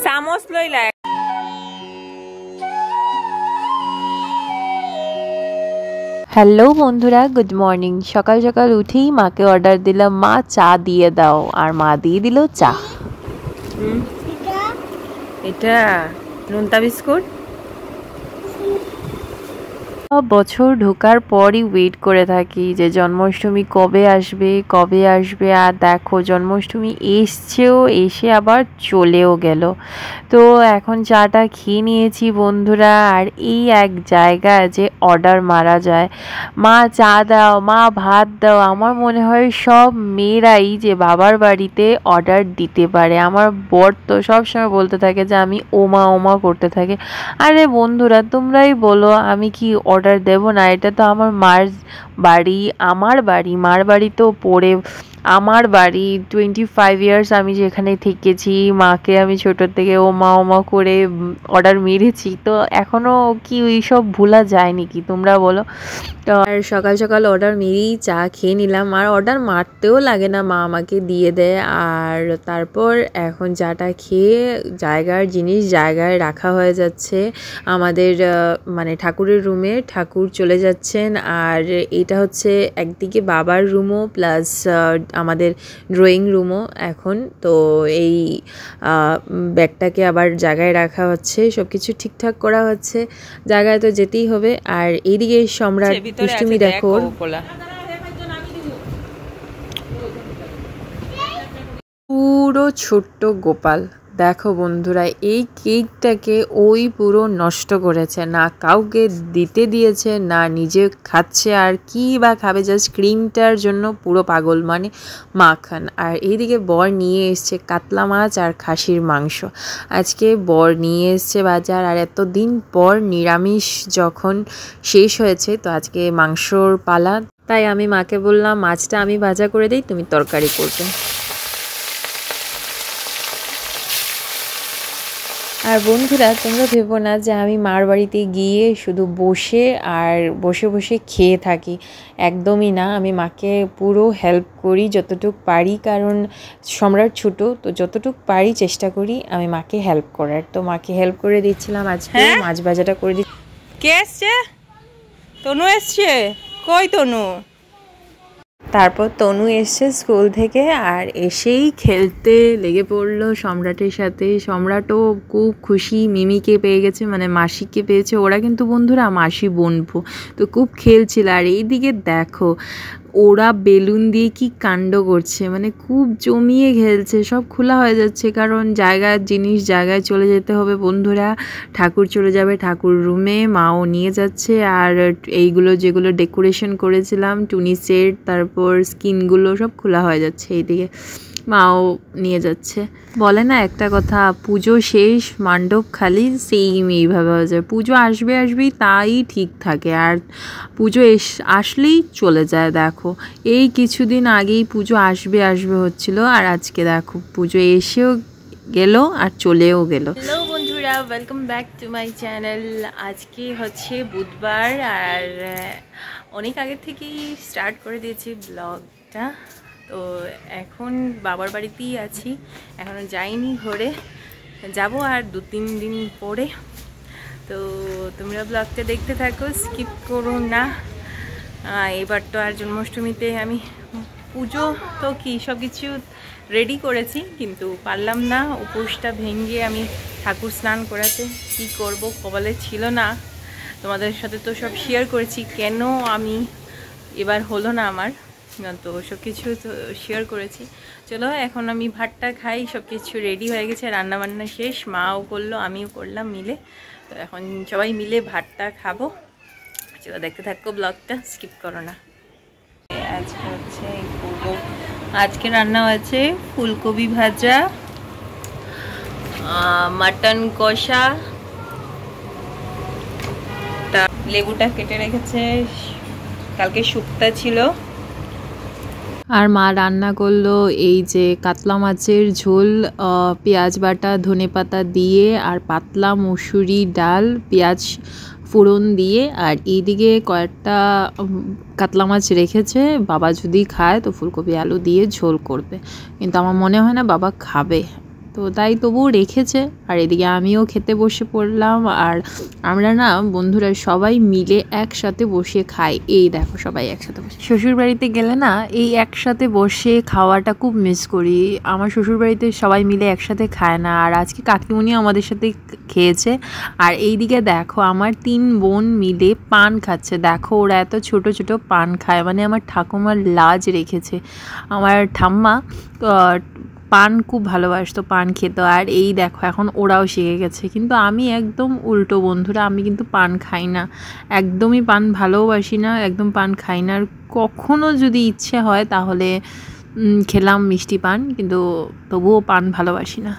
চামচ লৈ লাই। হ্যালো বন্ধুরা, গুড মর্নিং। সকাল সকাল উঠেই মাকে অর্ডার দিলাম, মা চা দিয়ে দাও, আর মা দিয়ে দিল চা। এটা নোনতা বিস্কুট। বছর ঢোকার পরই ওয়েট করে থাকি যে জন্মাষ্টমী কবে আসবে। আর দেখো জন্মাষ্টমী এসছেও, এসে আবার চলেও গেল। তো এখন চাটা খেয়ে নিয়েছি বন্ধুরা। আর এই এক জায়গা যে অর্ডার মারা যায়, মা চা দাও, মা ভাত দাও, আমার মনে হয় সব মেয়েরাই যে বাবার বাড়িতে অর্ডার দিতে পারে। আমার বর তো সবসময় বলতে থাকে যে আমি ওমা করতে থাকে। আরে বন্ধুরা তোমরাই বলো আমি কি অর্ডার দেব না? এটা তো আমার মার বাড়ি, মার বাড়ি তো পড়ে আমার বাড়ি। 25 ইয়ার্স আমি যেখানে থেকেছি, মাকে আমি ছোটোর থেকে ওমা করে অর্ডার মেরেছি। তো এখনও কি ওই সব ভোলা যায়নি কি তোমরা বলো? তো আর সকাল সকাল অর্ডার মেরেই চা খেয়ে নিলাম। আর অর্ডার মারতেও লাগে না, মা আমাকে দিয়ে দেয়। আর তারপর এখন চাটা খেয়ে জায়গার জিনিস জায়গায় রাখা হয়ে যাচ্ছে। আমাদের মানে ঠাকুরের রুমে ঠাকুর চলে যাচ্ছেন। আর এটা হচ্ছে একদিকে বাবার রুমও প্লাস আমাদের ড্রয়িং রুমও এখন। তো এই ব্যাগটাকে আবার জায়গায় রাখা হচ্ছে, সব কিছু ঠিকঠাক করা হচ্ছে। জায়গায় তো যেতেই হবে। আর এইদিকে সম্রাট দুষ্টুমি দেখো, পুরো ছোট্ট গোপাল। দেখো বন্ধুরা এই কেকটাকে ওই পুরো নষ্ট করেছে, না কাউকে দিতে দিয়েছে, না নিজে খাচ্ছে। আর কি বা খাবে, জাস্ট ক্রিমটার জন্য পুরো পাগল, মানে মাখান। আর এইদিকে বর নিয়ে এসছে কাতলা মাছ আর খাসির মাংস। আজকে বর নিয়ে এসছে বাজার। আর এতদিন পর নিরামিষ যখন শেষ হয়েছে, তো আজকে মাংসর পালা। তাই আমি মাকে বললাম মাছটা আমি ভাজা করে দিই, তুমি তরকারি করবে। আর বন্ধুরা তোমরা ভেবো না যে আমি মার বাড়িতে গিয়ে শুধু বসে খেয়ে থাকি, একদমই না। আমি মাকে পুরো হেল্প করি যতটুকু পারি, কারণ সম্রাট ছোট, তো যতটুকু পারি চেষ্টা করি আমি মাকে হেল্প করার। তো মাকে হেল্প করে দিচ্ছিলাম, আজকে মাছ ভাজাটা করে দিচ্ছি। কে এসছে? তনু এসছে। কই তনু? তারপর তনু এসছে স্কুল থেকে, আর এসেই খেলতে লেগে পড়লো সম্রাটের সাথে। সম্রাটও খুব খুশি, মিমিকে পেয়ে গেছে, মানে মাসিকে পেয়েছে। ওরা কিন্তু বন্ধুরা মাসি বোনপো, তো খুব খেলছিল। আর এইদিকে দেখো ওরা বেলুন দিয়ে কি কাণ্ড করছে, মানে খুব জমিয়ে খেলছে। সব খোলা হয়ে যাচ্ছে, কারণ জিনিস জায়গায় চলে যেতে হবে বন্ধুরা। ঠাকুর চলে যাবে ঠাকুর রুমে, মাও নিয়ে যাচ্ছে। আর এইগুলো যেগুলো ডেকোরেশন করেছিলাম, টুনি সেট, তারপর স্কিনগুলো সব খোলা হয়ে যাচ্ছে। এইদিকে মাও নিয়ে যাচ্ছে। বলে না একটা কথা, পুজো শেষ মণ্ডপ খালি, সেম এইভাবে হয়ে যায়। পুজো আসবেই তাই ঠিক থাকে, আর পুজো আসলেই চলে যায়। দেখো এই কিছুদিন আগেই পুজো আসবে হচ্ছিল, আর আজকে দেখো পুজো এসেও গেল আর চলেও গেল। হ্যালো বন্ধুরা, welcome back to my channel. আজকে হচ্ছে বুধবার, আর অনেক আগের থেকেই স্টার্ট করে দিয়েছি ব্লগটা। তো এখন বাবার বাড়িতেই আছি, এখনও যাইনি ঘরে, যাব আর 2-3 দিন পরে। তো তোমরা ব্লগটা দেখতে থাকো, স্কিপ করো না। এবার তো আর জন্মাষ্টমীতে আমি পুজো তো কি সব কিছু রেডি করেছি, কিন্তু পারলাম না। উপোসটা ভেঙে আমি ঠাকুর স্নান করাতে কি করব, কপালে ছিল না। তোমাদের সাথে তো সব শেয়ার করেছি কেন আমি এবার হলো না আমার, তো সব কিছু তো শেয়ার করেছি। চলো এখন আমি ভাতটা খাই, সব কিছু রেডি হয়ে গেছে, রান্নাবান্না শেষ, মাও করলো আমিও করলাম মিলে। তো এখন সবাই মিলে ভাতটা খাবো। চলো দেখতে থাকো ব্লগটা, স্কিপ করো না। আজকে হচ্ছে আজকে রান্না হয়েছে ফুলকপি ভাজা, মাটন কষা, লেবুটা কেটে রেখেছে, কালকে শুক্তা ছিল, আর মা রান্না করলো এই যে কাতলা মাছের ঝোল, পেঁয়াজ বাটা ধনেপাতা দিয়ে আর পাতলা মুসুরি ডাল পেঁয়াজ ফোড়ন দিয়ে। আর এইদিকে কয়েকটা কাতলা মাছ রেখেছে, বাবা যদি খায় তো ফুলকপি আলু দিয়ে ঝোল করবে, কিন্তু আমার মনে হয় না বাবা খাবে, তো তাই তবুও রেখেছে। আর এদিকে আমিও খেতে বসে পড়লাম। আর আমরা না বন্ধুরা সবাই মিলে একসাথে বসে খাই। এই দেখো সবাই একসাথে বসে, শ্বশুর বাড়িতে গেলে না এই একসাথে বসে খাওয়াটা খুব মিস করি। আমার শ্বশুর বাড়িতে সবাই মিলে একসাথে খায় না, আর আজকে কাকিমুনি আমাদের সাথে খেয়েছে। আর এইদিকে দেখো আমার 3 বোন মিলে পান খাচ্ছে। দেখো ওরা এত ছোট ছোট পান খায়, মানে আমার ঠাকুমার লাজ রেখেছে। আমার ঠাম্মা পান খুব ভালোবাসতো, পান খেত। আর এই দেখো এখন ওরাও শিখে গেছে, কিন্তু আমি একদম উল্টো বন্ধুরা, আমি কিন্তু পান খাই না, একদমই পান ভালোবাসি না, একদম পান খাই না। আর কখনো যদি ইচ্ছে হয় তাহলে খেলাম মিষ্টি পান, কিন্তু তবুও পান ভালোবাসি না।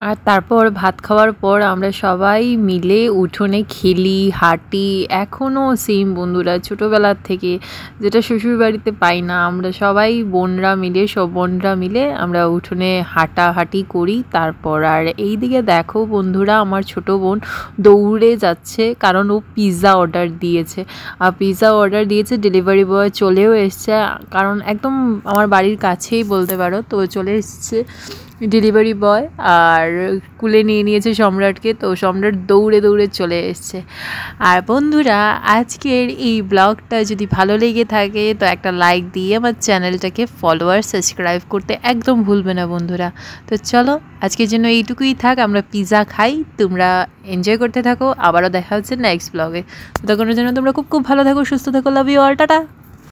আর তারপর ভাত খাওয়ার পর আমরা সবাই মিলে উঠোনে খেলি, হাঁটি। এখনও সেম বন্ধুরা, ছোটোবেলার থেকে যেটা শ্বশুর বাড়িতে পাই না, আমরা সবাই বোনরা মিলে, সব বোনরা মিলে আমরা উঠোনে হাঁটাহাঁটি করি। তারপর আর এই দিকে দেখো বন্ধুরা, আমার ছোট বোন দৌড়ে যাচ্ছে, কারণ ও পিৎজা অর্ডার দিয়েছে। আর পিৎজা অর্ডার দিয়েছে, ডেলিভারি বয় চলেও এসছে, কারণ একদম আমার বাড়ির কাছেই বলতে পারো, তো চলে এসছে ডেলিভারি বয়। আর কুলে নিয়ে নিয়েছে সম্রাটকে, তো সম্রাট দৌড়ে দৌড়ে চলে এসছে। আর বন্ধুরা আজকের এই ব্লগটা যদি ভালো লেগে থাকে তো একটা লাইক দিয়ে আমার চ্যানেলটাকে ফলো আর সাবস্ক্রাইব করতে একদম ভুলবে না বন্ধুরা। তো চলো আজকের জন্য এইটুকুই থাক, আমরা পিৎজা খাই, তোমরা এনজয় করতে থাকো। আবারও দেখা হচ্ছে নেক্সট ব্লগে। ততক্ষণের জন্য তোমরা খুব খুব ভালো থাকো, সুস্থ থাকো, লাভ ইউ অল, টাটা।